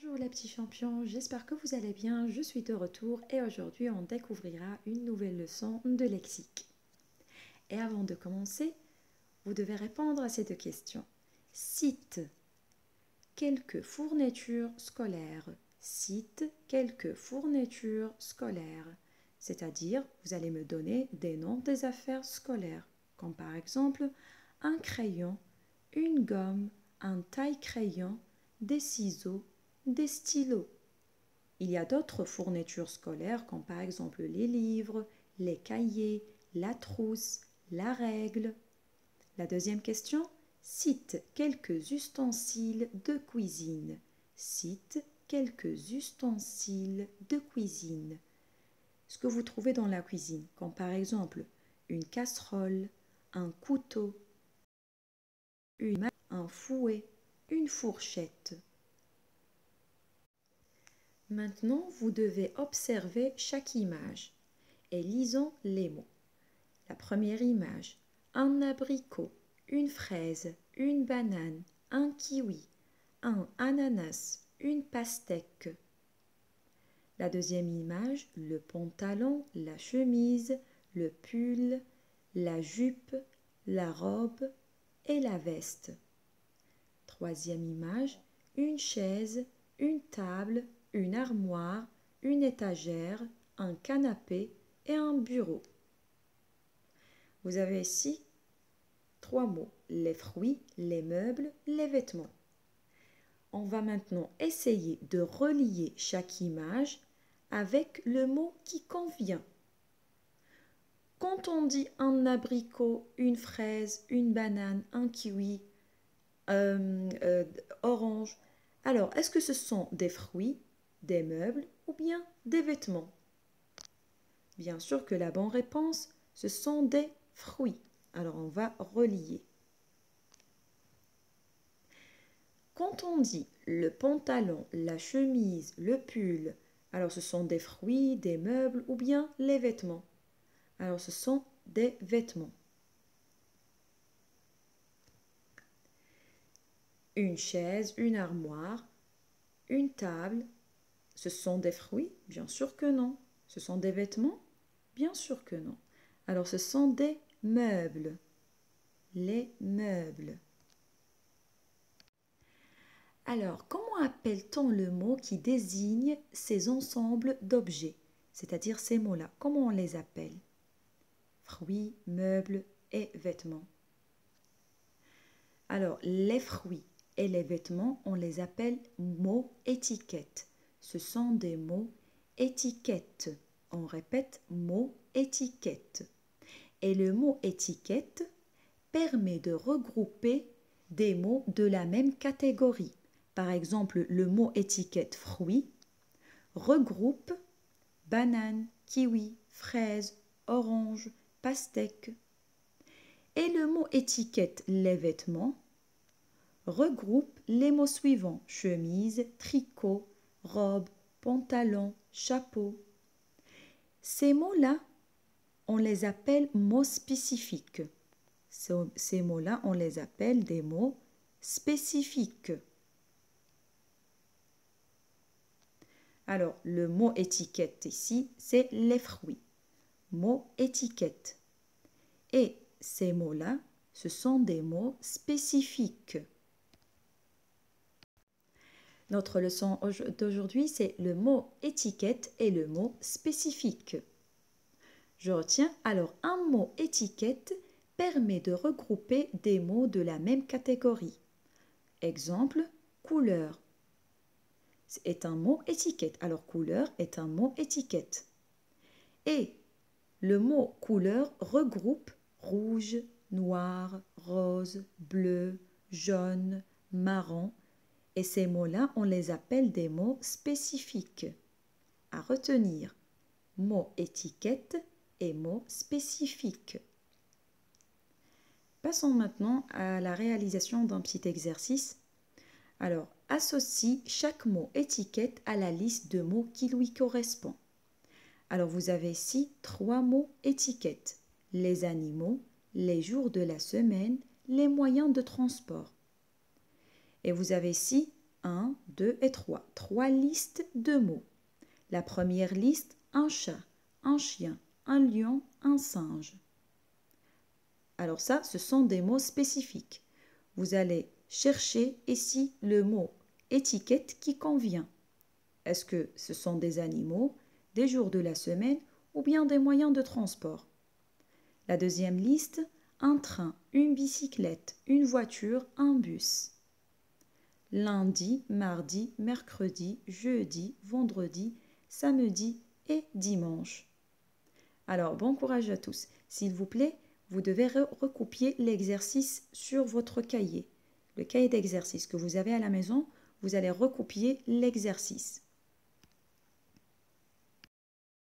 Bonjour les petits champions, j'espère que vous allez bien, je suis de retour et aujourd'hui on découvrira une nouvelle leçon de lexique. Et avant de commencer, vous devez répondre à ces deux questions. Cite quelques fournitures scolaires. Cite quelques fournitures scolaires. C'est-à-dire, vous allez me donner des noms des affaires scolaires, comme par exemple un crayon, une gomme, un taille-crayon, des ciseaux, des stylos. Il y a d'autres fournitures scolaires comme par exemple les livres, les cahiers, la trousse, la règle. La deuxième question, cite quelques ustensiles de cuisine. Cite quelques ustensiles de cuisine. Ce que vous trouvez dans la cuisine, comme par exemple une casserole, un couteau, un fouet, une fourchette. Maintenant, vous devez observer chaque image et lisons les mots. La première image, un abricot, une fraise, une banane, un kiwi, un ananas, une pastèque. La deuxième image, le pantalon, la chemise, le pull, la jupe, la robe et la veste. Troisième image, une chaise, une table, une armoire, une étagère, un canapé et un bureau. Vous avez ici 3 mots, les fruits, les meubles, les vêtements. On va maintenant essayer de relier chaque image avec le mot qui convient. Quand on dit un abricot, une fraise, une banane, un kiwi, orange, alors est-ce que ce sont des fruits, des meubles ou bien des vêtements? Bien sûr que la bonne réponse, ce sont des fruits. Alors on va relier. Quand on dit le pantalon, la chemise, le pull, alors ce sont des fruits, des meubles ou bien les vêtements? Alors ce sont des vêtements. Une chaise, une armoire, une table, ce sont des fruits? Bien sûr que non. Ce sont des vêtements? Bien sûr que non. Alors ce sont des meubles. Les meubles. Alors, comment appelle-t-on le mot qui désigne ces ensembles d'objets, c'est-à-dire ces mots-là? Comment on les appelle? Fruits, meubles et vêtements. Alors, les fruits et les vêtements, on les appelle mots étiquettes. Ce sont des mots étiquettes. On répète mot étiquette. Et le mot étiquette permet de regrouper des mots de la même catégorie. Par exemple, le mot étiquette fruits regroupe banane, kiwi, fraise, orange, pastèque. Et le mot étiquette les vêtements regroupe les mots suivants, chemise, tricot, robe, pantalon, chapeau. Ces mots-là, on les appelle mots spécifiques. Ces mots-là, on les appelle des mots spécifiques. Alors, le mot étiquette ici, c'est les fruits. Mot étiquette. Et ces mots-là, ce sont des mots spécifiques. Notre leçon d'aujourd'hui, c'est le mot étiquette et le mot spécifique. Je retiens alors un mot étiquette permet de regrouper des mots de la même catégorie. Exemple, couleur est un mot étiquette. Alors, couleur est un mot étiquette. Et le mot couleur regroupe rouge, noir, rose, bleu, jaune, marron. Et ces mots-là, on les appelle des mots spécifiques. À retenir, mots étiquette et mots spécifiques. Passons maintenant à la réalisation d'un petit exercice. Alors, associe chaque mot étiquette à la liste de mots qui lui correspond. Alors, vous avez ici 3 mots étiquettes. Les animaux, les jours de la semaine, les moyens de transport. Et vous avez ici 1, 2 et 3. 3 listes de mots. La première liste, un chat, un chien, un lion, un singe. Alors ça, ce sont des mots spécifiques. Vous allez chercher ici le mot étiquette qui convient. Est-ce que ce sont des animaux, des jours de la semaine ou bien des moyens de transport? La deuxième liste, un train, une bicyclette, une voiture, un bus. Lundi, mardi, mercredi, jeudi, vendredi, samedi et dimanche. Alors, bon courage à tous. S'il vous plaît, vous devez recopier l'exercice sur votre cahier. Le cahier d'exercice que vous avez à la maison, vous allez recopier l'exercice.